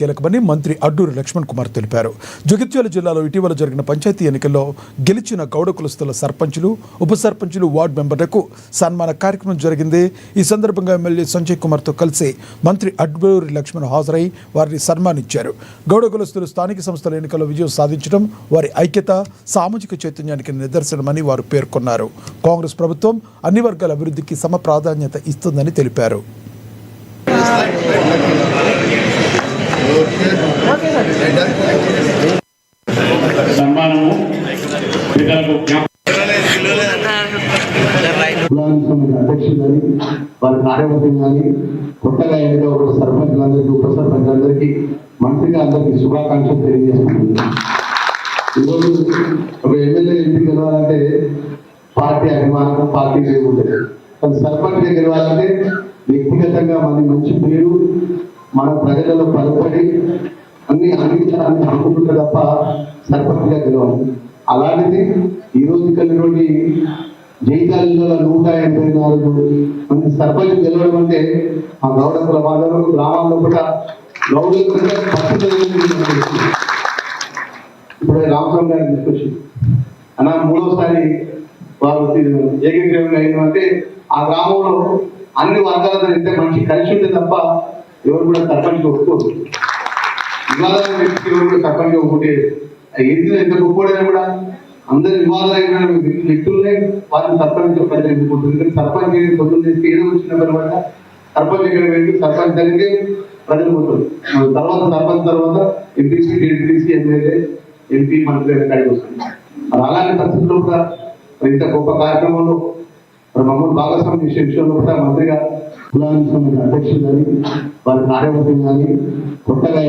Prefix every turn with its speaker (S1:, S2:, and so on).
S1: కీలకమని మంత్రి అడ్డూరి లక్ష్మణ్ కుమార్ తెలిపారు. జగిత్యాల జిల్లాలో ఇటీవల జరిగిన పంచాయతీ ఎన్నికల్లో గెలిచిన గౌడ కులస్తుల సర్పంచులు, ఉప సర్పంచులు, వార్డు మెంబర్లకు సన్మాన కార్యక్రమం జరిగింది. ఈ సందర్భంగా ఎమ్మెల్యే సంజయ్ కుమార్తో కలిసి మంత్రి అడ్డూరి లక్ష్మణ్ హాజరై వారిని సన్మానించారు. గౌడ కులస్తులు స్థానిక సంస్థల ఎన్నికల్లో విజయం సాధించడం వారి ఐక్యత, సామాజిక చైతన్యానికి నిదర్శనమని వారు పేర్కొన్నారు. కాంగ్రెస్ ప్రభుత్వం అన్ని వర్గాల అభివృద్ధికి సమ ప్రాధాన్యత ఇస్తుందని తెలిపారు.
S2: సన్మానము
S3: అధ్యక్షులు కానీ వారి కార్యవర్గం కానీ కొత్తగా ఎన్నిక ఒక సర్పంచులందరికీ, ఉప సర్పంచులందరికీ, మంత్రిగా అందరికీ శుభాకాంక్షలు తెలియజేస్తున్నాను. ఈరోజు ఒక ఎమ్మెల్యే ఎంపీ గెలవాలంటే పార్టీ అభిమానం, పార్టీ ఉంటుంది. కానీ సర్పంచ్గా గెలవాలంటే వ్యక్తిగతంగా మన మంచి పేరు, మన ప్రజలలో పలుపడి అన్ని అనుకుంటుంటే తప్ప సర్పంచ్గా గెలవాలి. అలాంటిది ఈరోజు కలిగినటువంటి జైతాలలో 184 మంది సర్పంచ్ గెలవడం అంటే ఆ గౌడ కుల బాధలు గ్రామాల్లో కూడా గౌడులకు ఇప్పుడు రామస్వామి గారి తీసుకొచ్చి అన్న 3వసారి వారు ఏకగ్రీవం అయిన అంటే ఆ గ్రామంలో అన్ని వర్గాలతో ఎంత మంచి కలిసి ఉంటే తప్ప ఎవరు కూడా సర్పంచ్ ఒప్పుకోరు. వివాదాల వ్యక్తికి ఎవరు కూడా సర్పంచ్ ఒప్పుకుంటే ఏంటి ఎంత గొప్పడైనా కూడా అందరి వివాదాలైన వ్యక్తులనే వారిని సర్పంచ్ ఎన్నుకుంటుంది. ఎందుకంటే సర్పంచ్ పొద్దున్న చేస్తే ఏదో వచ్చిన తర్వాత సర్పంచ్ ఎక్కడ వెళ్ళి సర్పంచ్ జరిగితే ప్రజలు పోతుంది. తర్వాత సర్పంచ్ తర్వాత ఎంపీసీ, డిప్యూటీసీ, ఎమ్మెల్యే, ఎంపీ, మంత్రి కాడికి వస్తుంది. మరి అలాంటి పరిస్థితుల్లో కూడా ఇంత గొప్ప కార్యక్రమంలో మమ్మల్ని భాగస్వామ్యం చేసే విషయంలో కూడా మంత్రిగా కులానికి సంబంధించిన అధ్యక్షులు కానీ వారి కార్యవర్గం కానీ కొత్తగా